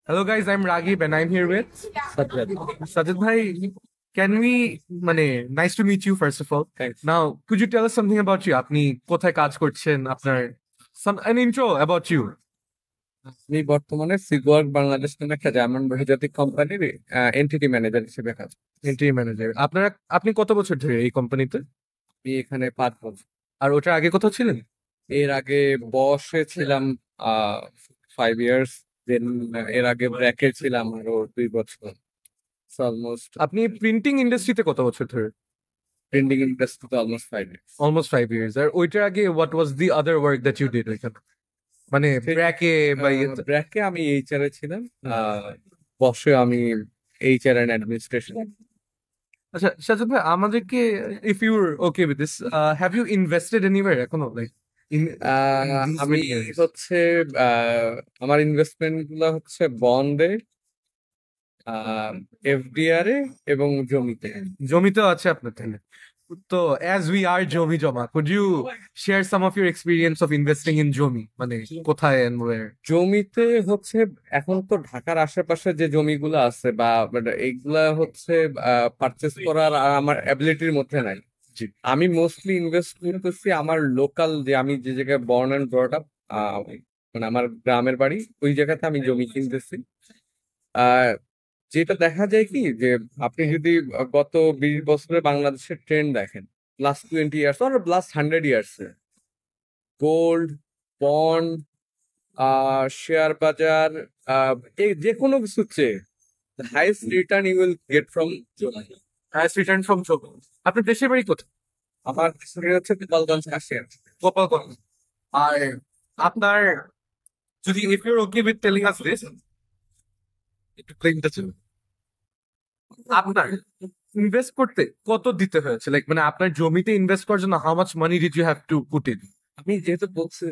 Hello guys, I'm Raghib and I'm here with Sajjad. Sajid bhai. Can we, nice to meet you first of all. Thanks. Now, could you tell us something about you? আপনি কোথায় কাজ করছেন? আপনার an intro about you. আমি বর্তমানে সিগওয়ার্ক বাংলাদেশ নামে একটা German বহুজাতিক কোম্পানির এন্টিটি ম্যানেজার হিসেবে কাজ করি। Entry manager. আপনি কত বছর ধরে এই কোম্পানিতে? আমি এখানে 5 বছর। আর ওটার আগে কোথাও ছিলেন? এর আগে বসে ছিলাম 5 ইয়ার্স, দেন এর আগে ব্র্যাকে ছিলাম আরো 2 বছর। অলমোস্ট আপনি প্রিন্টিং ইন্ডাস্ট্রিতে কত বছর ধরে? প্রিন্টিং ইন্ডাস্ট্রিতে অলমোস্ট 5 ইয়ার্স। Almost 5 years। আর ওইটার আগে what was the other work that you did ওইখানে? ব্র্যাকে বা ব্র্যাকে আমি এইচআর এ ছিলাম, বসে আমি এইচআর এন্ড অ্যাডমিনিস্ট্রেশন। আচ্ছা সাজাদ ভাই, আমাদেরকে if you okay with this, have you invested anywhere এখনো লাইক আমি হচ্ছে আমার ইনভেস্টমেন্ট গুলো হচ্ছে বন্ডে, এফডিআর এ এবং জমিতে। জমিতেও আছে আপনার তাহলে? তো অ্যাজ উই আর জমি জমা, could you share some of your experience of investing in জমি, কোথায় এন্ড ওয়্যার? জমিতে হচ্ছে এখন তো ঢাকার আশেপাশে যে জমিগুলো আছে বা এইগুলা হচ্ছে পারচেস করার আর আমার অ্যাবিলিটির মধ্যে নাই। জি। আমি মোস্টলি ইনভেস্ট করতেছি আমার লোকাল, যে আমি যে জায়গায় বর্ন অ্যান্ড ব্রট আপ, মানে আমার গ্রামের বাড়ি, ওই জায়গাতে আমি জমি কিনতেছি। আহ যেটা দেখা যায় কি, যে আপনি যদি গত 20 বছরে বাংলাদেশের ট্রেন্ড দেখেন, লাস্ট 20 ইয়ার্স আর last 100 years, gold, bond, share বাজার, এই যে কোনো কিছু চেয়ে highest return you will get from জমি। হাইয়েস্ট রিটার্ন ফ্রম জমি। আপনার দেশের বাড়ি কোথায়? আমার দেশের হচ্ছে গোপালগঞ্জ, কাশিয়ার। গোপালগঞ্জ। আর আপনার, যদি if your okay with telling us this, একটু ক্লেমটা ছিল, আপনার ইনভেস্ট করতে কত দিতে হয়েছে? আপনার জমিতে ইনভেস্ট করার জন্য how much money did you have to put in? আমি যেহেতু বলছি,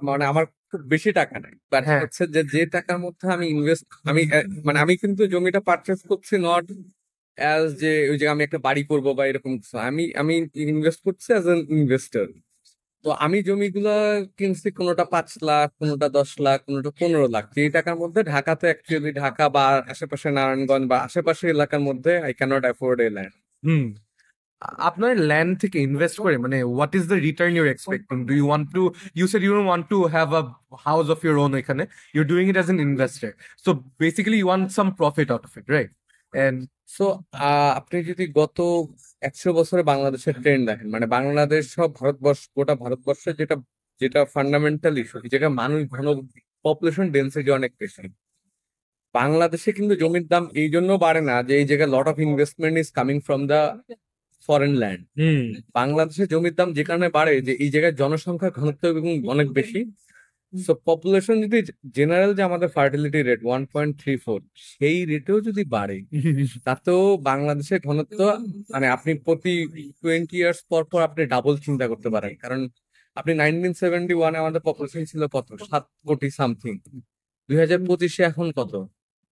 মানে আমার খুব বেশি টাকা নাই, বাট হ্যাঁ। হচ্ছে যে টাকার মধ্যে আমি ইনভেস্ট, মানে আমি কিন্তু জমিটা পারচেস করছি নট অ্যাজ যে ওই যে আমি একটা বাড়ি করবো বা এরকম কিছু। আমি আমি ইনভেস্ট করছি অ্যাজ এন ইনভেস্টর। তো আমি জমিগুলা কিনছি, কোনোটা 5 লাখ, কোনোটা 10 লাখ, কোনোটা 15 লাখ। এই টাকার মধ্যে ঢাকাতে অ্যাকচুয়ালি, ঢাকা বা আশেপাশে নারায়ণগঞ্জ বা আশেপাশে এলাকার মধ্যে I can't afford a land. Hmm. আপনার ল্যান্ড থেকে ইনভেস্ট করে what is the return you're expecting? Do you want to, you said you don't want to have a house of your own এখানে, you're doing it as an investor, so basically you want some profit out of it, right? And so আপনি যদি গত 100 বছরে বাংলাদেশের trend দেখেন, মানে বাংলাদেশ সব ভারতবর্ষ, গোটা ভারতবর্ষে যেটা যেটা ফান্ডামেন্টাল ইস্যু, যেটা মানুষ ঘন, পপুলেশন ডেন্সিটি অনেক বেশি। বাংলাদেশে কিন্তু জমির দাম এই জন্য বাড়ে না যে এই জায়গায় lot of investment is coming from the foreign land. বাংলাদেশে জমির দাম যে কারণে বাড়ে, যে এই জায়গায় জনসংখ্যার ঘনত্ব এবং অনেক বেশি। সো পপুলেশন যদি জেনারেল, যে আমাদের ফার্টিলিটি রেট 1.34, সেই রেটেও যদি বাড়ে, তাতেও বাংলাদেশের ঘনত্ব, মানে আপনি প্রতি 20 ইয়ার্স পর পর আপনি ডাবল চিন্তা করতে পারেন। কারণ আপনি 1971-এ আমাদের পপুলেশন ছিল কত, 7 কোটি সামথিং। 2025-এ এখন কত,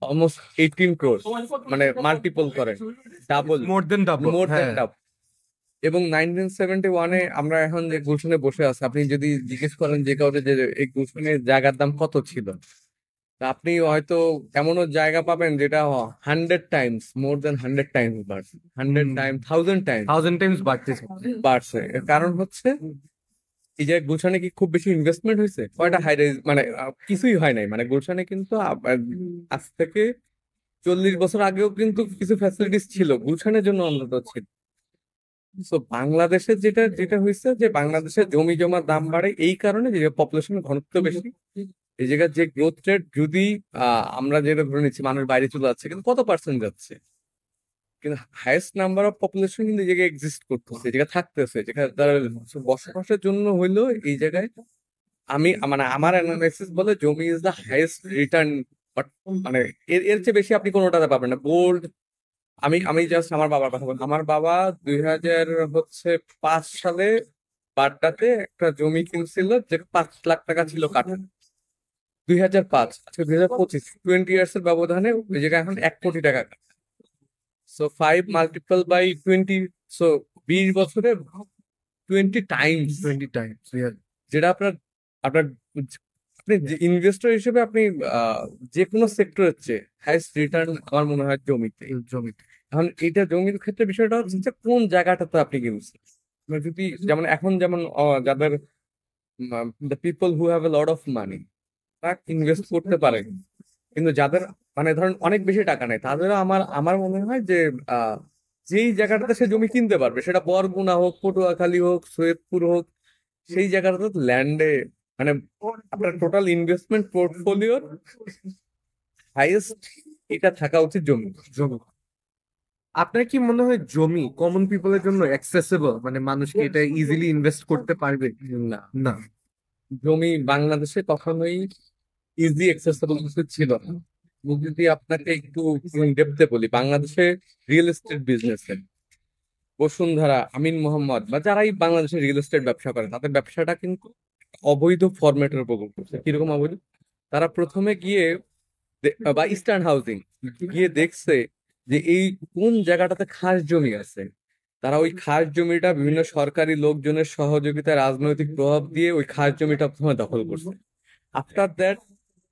অলমোস্ট 18 crore, মানে মাল্টিপল করে ডাবল, মোর দেন ডাবল। মোর দেন ডাবল। এবং 1971-এ আমরা এখন যে গুলশানে বসে আছি, আপনি যদি জিজ্ঞেস করেন যে কাউকে যে এই গুলশানের জায়গার দাম কত ছিল, তা আপনি হয়তো এমনও জায়গা পাবেন যেটা 100 টাইমস, মোর দেন 100 টাইমস বাড়ছে, 100 টাইম, 1000 টাইমস 1000 টাইমস বাড়তেছে। বাড়ছে। এর কারণ হচ্ছে এই যে গুলশানে কি খুব বেশি ইনভেস্টমেন্ট হয়েছে? কয়টা হাই রাইজ, মানে কিছুই হয় নাই। মানে গুলশানে কিন্তু আজ থেকে 40 বছর আগেও কিন্তু কিছু ফ্যাসিলিটিস ছিল, গুলশানের জন্য অন্তত ছিল। তো বাংলাদেশে যেটা যেটা হয়েছে, যে বাংলাদেশের জমি জমার দাম বাড়ে এই কারণে যে পপুলেশনের ঘনত্ব বেশি। এই জায়গার যে গ্রোথ রেট, যদি আমরা যেটা ধরে নিচ্ছি মানুষ বাইরে চলে যাচ্ছে, কিন্তু কত পার্সেন্ট যাচ্ছে? কিন্তু হাইয়েস্ট নাম্বার অফ পপুলেশন কিন্তু এই জায়গায় এক্সিস্ট করতেছে, যেটা থাকতেছে, যেখানে তারা বসবাসের জন্য হইলো এই জায়গায়। আমি মানে আমার অ্যানালাইসিস বলে জমি is the highest return, but মানে এর এর চেয়ে বেশি আপনি কোনোটাতে পাবেন না। গোল্ড, আমি আমি জাস্ট আমার বাবার কথা বলি। আমার বাবা 2005 সালে বাড্ডাতে একটা জমি কিনছিল, যেটা 5 লাখ টাকা ছিল কাঠা। 2005, আজকে 2025, 20 ইয়ার্স এর ব্যবধানে ওই জায়গায় এখন 1 কোটি টাকা। সো 5 × 20, সো 20 বছরে 20 টাইমস, 20 টাইমস। যেটা আপনার আপনার আপনি যে ইনভেস্টর হিসেবে আপনি যে কোনো সেক্টরের চেয়ে হাইস্ট রিটার্ন আমার মনে হয় জমিতে। জমিতে। এখন এটা জমির ক্ষেত্রে বিষয়টা হচ্ছে যে কোন জায়গাটাতে আপনি কিনছেন। যদি যেমন এখন যেমন যাদের the people who have a lot of money তারা ইনভেস্ট করতে পারে, কিন্তু যাদের মানে ধরেন অনেক বেশি টাকা নেই তাদেরও আমার আমার মনে হয় যে আহ যেই জায়গাটাতে সে জমি কিনতে পারবে, সেটা বরগুনা হোক, পটুয়াখালী হোক, সৈয়দপুর হোক, সেই জায়গাটাতে ল্যান্ডে মানে আপনার টোটাল ইনভেস্টমেন্ট পোর্টফোলিওর হাইয়েস্ট এটা থাকা উচিত জমি। জমি। আপনার কি মনে হয় জমি কমন পিপলের জন্য অ্যাক্সেসিবল, মানে মানুষ কি এটা ইজিলি ইনভেস্ট করতে পারবে? না, না। জমি বাংলাদেশে কখনোই ইজি অ্যাক্সেসিবল কিছু ছিল না। আমি যদি আপনাকে একটু ডেপথে বলি, বাংলাদেশে রিয়েল এস্টেট বিজনেসে বসুন্ধরা, আমিন মোহাম্মদ বা যারাই বাংলাদেশে রিয়েল এস্টেট ব্যবসা করে তাদের ব্যবসাটা কিন্তু অবৈধ ফরম্যাটের উপর করছে। কিরকম অবৈধ? তারা প্রথমে গিয়ে বা ইস্টার্ন হাউজিং গিয়ে দেখছে যে এই কোন জায়গাটাতে খাস জমি আছে। তারা ওই খাস জমিটা বিভিন্ন সরকারি লোকজনের সহযোগিতায় রাজনৈতিক প্রভাব দিয়ে ওই খাস জমিটা প্রথমে দখল করছে। আফটার দ্যাট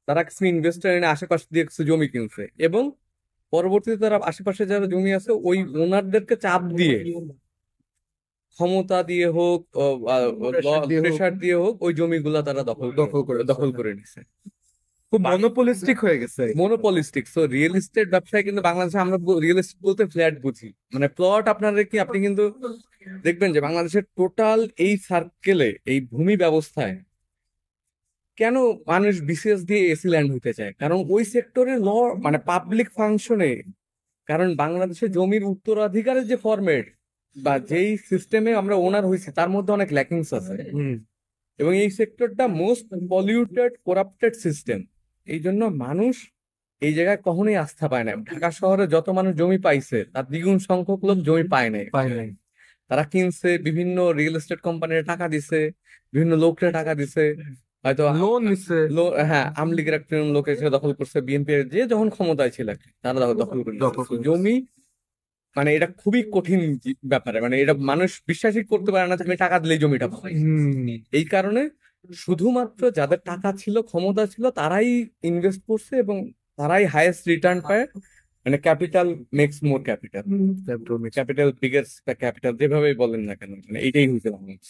তারা কিছু ইনভেস্টর এনে আশেপাশে দিয়ে কিছু জমি কিনছে, এবং পরবর্তীতে তারা আশেপাশে যারা জমি আছে ওই ওনারদেরকে চাপ দিয়ে, ক্ষমতা দিয়ে হোক, Pressure দিয়ে হোক। প্রেশার দিয়ে হোক, ওই জমিগুলা তারা দখল করে নিছে। খুব মনোপলিস্টিক হয়ে গেছে। মনোপলিস্টিক। সো রিয়েল এস্টেট ব্যবসায় কিন্তু বাংলাদেশে আমরা রিয়েল এস্টেট বলতে ফ্ল্যাট বুঝি, মানে প্লট। আপনাদের কি আপনি কিন্তু দেখবেন যে বাংলাদেশের টোটাল এই সার্কেলে এই ভূমি ব্যবস্থায় কেন মানুষ বিসিএস দিয়ে এসি ল্যান্ড হইতে চায়, কারণ ওই সেক্টরে ল মানে পাবলিক ফাংশনে, কারণ বাংলাদেশের জমির উত্তরাধিকারের যে ফরম্যাট বা যেই সিস্টেমে আমরা ওনার হয়েছি তার মধ্যে অনেক ল্যাকিংস আছে, এবং এই সেক্টরটা মোস্ট পলিউটেড করাপ্টেড সিস্টেম। এই জন্য মানুষ এই জায়গায় কখনোই আস্থা পায় না। ঢাকা শহরে যত মানুষ জমি পাইছে তার দ্বিগুণ সংখ্যক লোক জমি পায় নাই। তারা কিনছে, বিভিন্ন রিয়েল এস্টেট কোম্পানির টাকা দিছে, বিভিন্ন লোককে টাকা দিছে, হয়তো লোন নিচ্ছে। হ্যাঁ, আওয়ামী লীগের একটা লোক এসে দখল করছে, বিএনপি যে যখন ক্ষমতায় ছিল আর কি, তারা দখল করে নিছে। জমি মানে এটা খুবই কঠিন ব্যাপারে, মানে এটা মানুষ বিশ্বাসই করতে পারে না যে আমি টাকা দিলেই জমিটা পাবো। এই কারণে শুধুমাত্র যাদের টাকা ছিল, ক্ষমতা ছিল, তারাই ইনভেস্ট করছে এবং তারাই হাইয়েস্ট রিটার্ন পায়। মানে ক্যাপিটাল মেক্স মোর ক্যাপিটাল, ক্যাপিটাল বিগেস্ট ক্যাপিটাল, যেভাবেই বলেন না কেন, মানে এইটাই হয়েছে বাংলাদেশ।